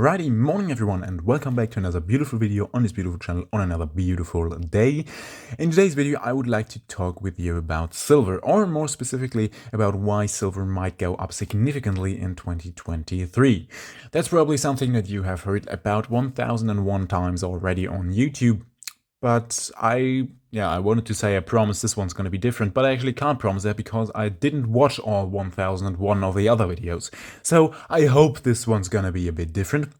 Alrighty, morning everyone, and welcome back to another beautiful video on this beautiful channel on another beautiful day. In today's video I would like to talk with you about silver, or more specifically about why silver might go up significantly in 2023. That's probably something that you have heard about 1001 times already on YouTube, but I wanted to say I promise this one's going to be different, but I actually can't promise that because I didn't watch all 1001 of the other videos. So I hope this one's going to be a bit different,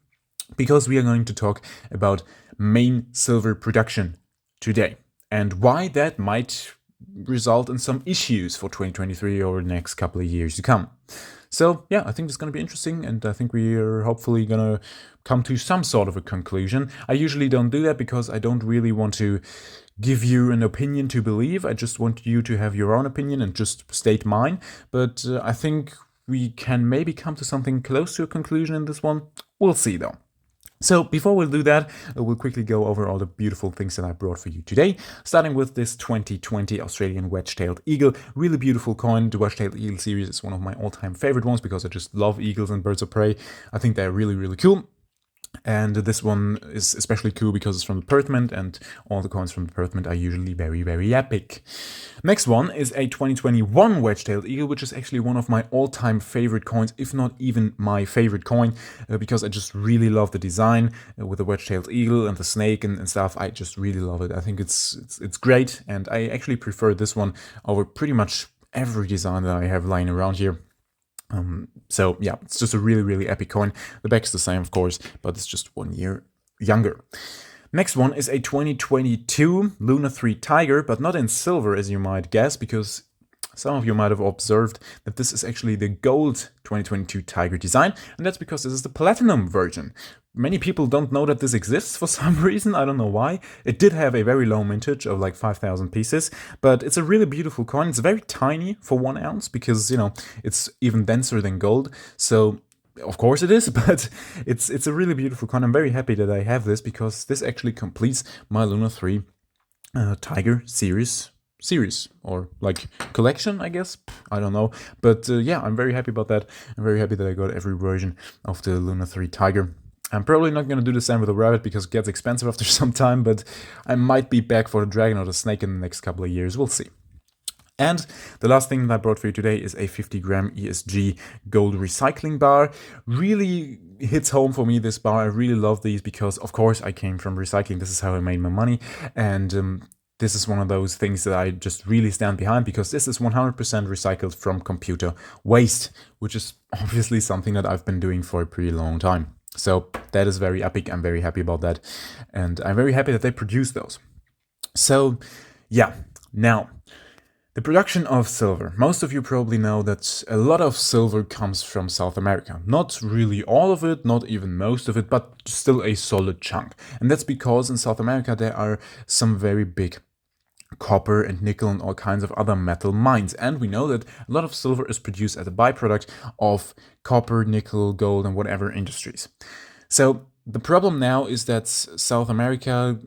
because we are going to talk about main silver production today and why that might result in some issues for 2023 or the next couple of years to come. So yeah, I think it's going to be interesting, and I think we are hopefully going to come to some sort of a conclusion. I usually don't do that because I don't really want to give you an opinion to believe. I just want you to have your own opinion and just state mine. But I think we can maybe come to something close to a conclusion in this one. We'll see though. So before we do that, we'll quickly go over all the beautiful things that I brought for you today, starting with this 2020 Australian wedge-tailed eagle. Really beautiful coin. The wedge-tailed eagle series is one of my all-time favorite ones because I just love eagles and birds of prey. I think they're really, really cool. And this one is especially cool because it's from the Perth Mint, and all the coins from the Perth Mint are usually very, very epic. Next one is a 2021 wedge-tailed eagle, which is actually one of my all-time favorite coins, if not even my favorite coin, because I just really love the design with the wedge-tailed eagle and the snake and stuff. I just really love it. I think it's great, and I actually prefer this one over pretty much every design that I have lying around here. So yeah, it's just a really, really epic coin. The back is the same, of course, but it's just 1 year younger. Next one is a 2022 Lunar 3 Tiger, but not in silver, as you might guess, because some of you might have observed that this is actually the gold 2022 Tiger design, and that's because this is the platinum version. Many people don't know that this exists for some reason, I don't know why. It did have a very low mintage of like 5,000 pieces, but it's a really beautiful coin. It's very tiny for 1 ounce because, you know, it's even denser than gold. So of course it is, but it's a really beautiful coin. I'm very happy that I have this because this actually completes my Lunar 3 Tiger series, or like collection, I guess. I don't know, but yeah, I'm very happy about that. I'm very happy that I got every version of the Lunar 3 Tiger. I'm probably not going to do the same with the rabbit because it gets expensive after some time, but I might be back for the dragon or the snake in the next couple of years. We'll see. And the last thing that I brought for you today is a 50-gram ESG gold recycling bar. Really hits home for me, this bar. I really love these because, of course, I came from recycling. This is how I made my money. And this is one of those things that I just really stand behind because this is 100% recycled from computer waste, which is obviously something that I've been doing for a pretty long time. So that is very epic. I'm very happy about that. And I'm very happy that they produce those. So yeah, now the production of silver. Most of you probably know that a lot of silver comes from South America. Not really all of it, not even most of it, but still a solid chunk. And that's because in South America there are some very big copper and nickel and all kinds of other metal mines. And we know that a lot of silver is produced as a byproduct of copper, nickel, gold, and whatever industries. So the problem now is that South America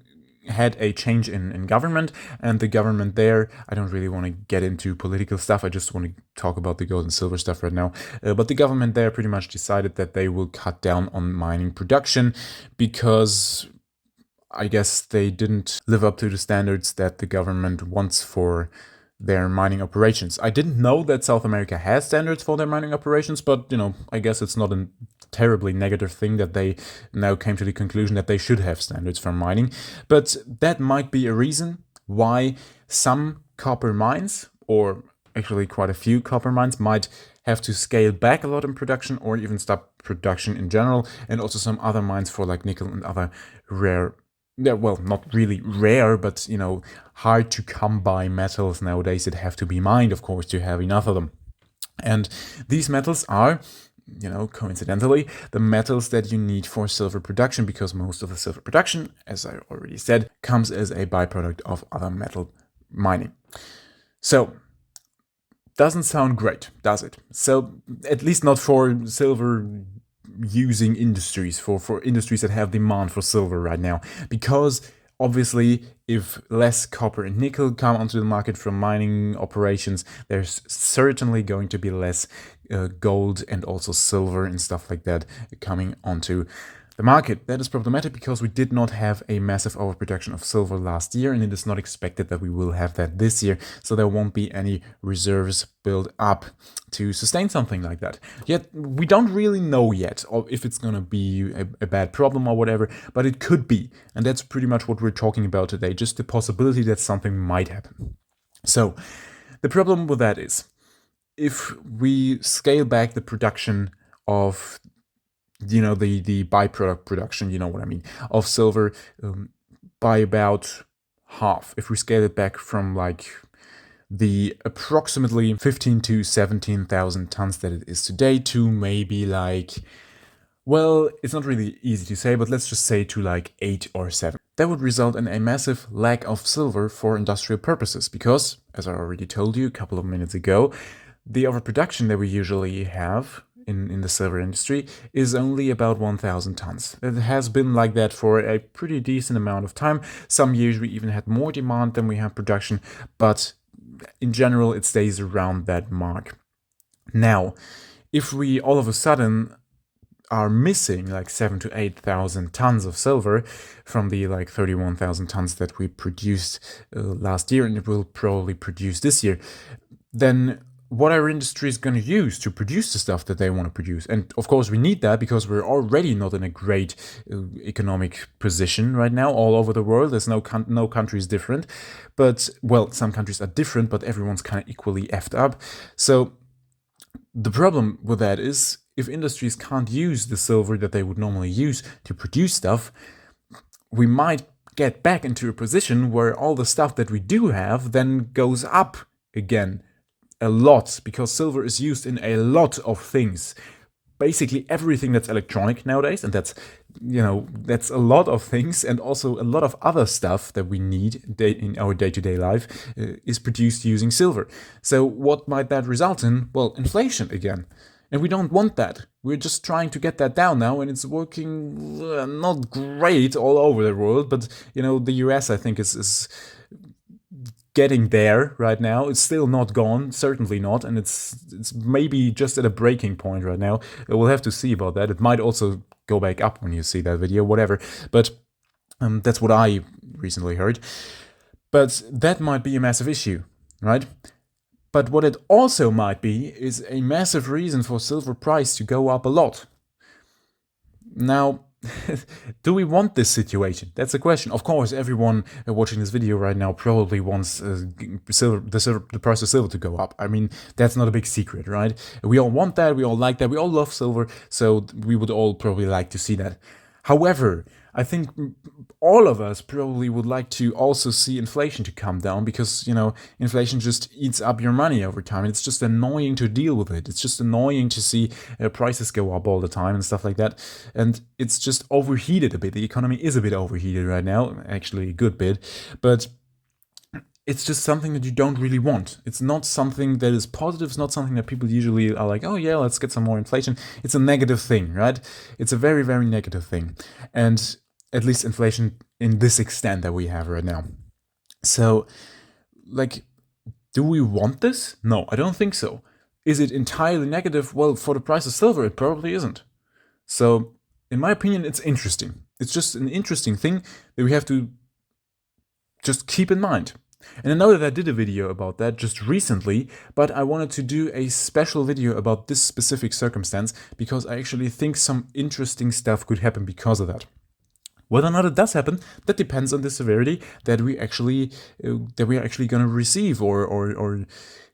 had a change in government, and the government there, I don't really want to get into political stuff, I just want to talk about the gold and silver stuff right now, but the government there pretty much decided that they will cut down on mining production because I guess they didn't live up to the standards that the government wants for their mining operations. I didn't know that South America has standards for their mining operations, but, you know, I guess it's not a terribly negative thing that they now came to the conclusion that they should have standards for mining. But that might be a reason why some copper mines, or actually quite a few copper mines, might have to scale back a lot in production or even stop production in general, and also some other mines for like nickel and other rare, well, not really rare, but, you know, hard to come by metals nowadays that have to be mined, of course, to have enough of them. And these metals are, you know, coincidentally, the metals that you need for silver production, because most of the silver production, as I already said, comes as a byproduct of other metal mining. So, doesn't sound great, does it? So, at least not for silver using industries, for industries that have demand for silver right now, because obviously if less copper and nickel come onto the market from mining operations, there's certainly going to be less gold and also silver and stuff like that coming onto the market. That is problematic because we did not have a massive overproduction of silver last year, and it is not expected that we will have that this year, so there won't be any reserves built up to sustain something like that. Yet we don't really know yet if it's going to be a bad problem or whatever, but it could be, and that's pretty much what we're talking about today, just the possibility that something might happen. So the problem with that is, if we scale back the production of the byproduct production, you know what I mean, of silver by about half. If we scale it back from like the approximately 15 to 17,000 tons that it is today to maybe like, well, it's not really easy to say, but let's just say to like 8 or 7. That would result in a massive lack of silver for industrial purposes because, as I already told you a couple of minutes ago, the overproduction that we usually have in the silver industry is only about 1,000 tons. It has been like that for a pretty decent amount of time. Some years we even had more demand than we have production, but in general it stays around that mark. Now, if we all of a sudden are missing like 7,000 to 8,000 tons of silver from the like 31,000 tons that we produced last year, and it will probably produce this year, then what our industry is going to use to produce the stuff that they want to produce. And of course we need that because we're already not in a great economic position right now all over the world. There's no country is different, but well, some countries are different, but everyone's kind of equally effed up. So the problem with that is, if industries can't use the silver that they would normally use to produce stuff, we might get back into a position where all the stuff that we do have then goes up again a lot, because silver is used in a lot of things. Basically everything that's electronic nowadays, and that's a lot of things, and also a lot of other stuff that we need in our day-to-day life is produced using silver. So what might that result in? Well, inflation again. And we don't want that. We're just trying to get that down now, and it's working not great all over the world, but the US I think is getting there right now. It's still not gone, certainly not, and it's maybe just at a breaking point right now. We'll have to see about that. It might also go back up when you see that video, whatever, but that's what I recently heard. But that might be a massive issue, right? But what it also might be is a massive reason for silver price to go up a lot. Now, do we want this situation? That's the question. Of course, everyone watching this video right now probably wants the price of silver to go up. I mean, that's not a big secret, right? We all want that, we all like that, we all love silver, so we would all probably like to see that. However, I think all of us probably would like to also see inflation to come down, because, inflation just eats up your money over time. It's just annoying to deal with it. It's just annoying to see prices go up all the time and stuff like that. And it's just overheated a bit. The economy is a bit overheated right now, actually a good bit. But it's just something that you don't really want. It's not something that is positive. It's not something that people usually are like, oh yeah, let's get some more inflation. It's a negative thing, right? It's a very, very negative thing. And at least inflation in this extent that we have right now. So, like, do we want this? No, I don't think so. Is it entirely negative? Well, for the price of silver, it probably isn't. So, in my opinion, it's interesting. It's just an interesting thing that we have to just keep in mind. And I know that I did a video about that just recently, but I wanted to do a special video about this specific circumstance because I actually think some interesting stuff could happen because of that. Whether or not it does happen, that depends on the severity that we actually going to receive or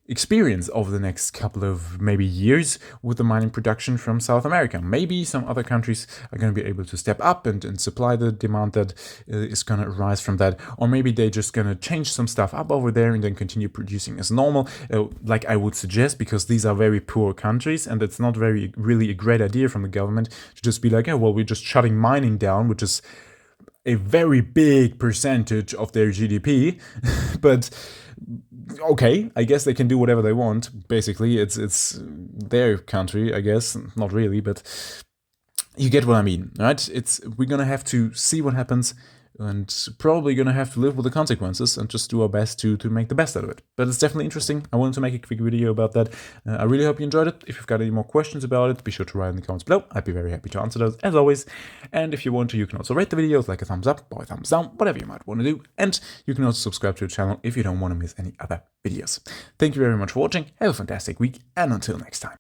experience over the next couple of maybe years with the mining production from South America. Maybe some other countries are going to be able to step up and supply the demand that is going to arise from that, or maybe they're just going to change some stuff up over there and then continue producing as normal, like I would suggest, because these are very poor countries, and it's not really a great idea from the government to just be like, oh, well, we're just shutting mining down, which is a very big percentage of their GDP, but okay, I guess they can do whatever they want. Basically, it's their country, I guess. Not really, but you get what I mean, right? We're gonna have to see what happens. and probably gonna have to live with the consequences and just do our best to make the best out of it. But it's definitely interesting. I wanted to make a quick video about that. I really hope you enjoyed it. If you've got any more questions about it, be sure to write in the comments below. I'd be very happy to answer those, as always. And if you want to, you can also rate the videos, like a thumbs up or a thumbs down, whatever you might want to do. And you can also subscribe to the channel if you don't want to miss any other videos. Thank you very much for watching. Have a fantastic week, and until next time.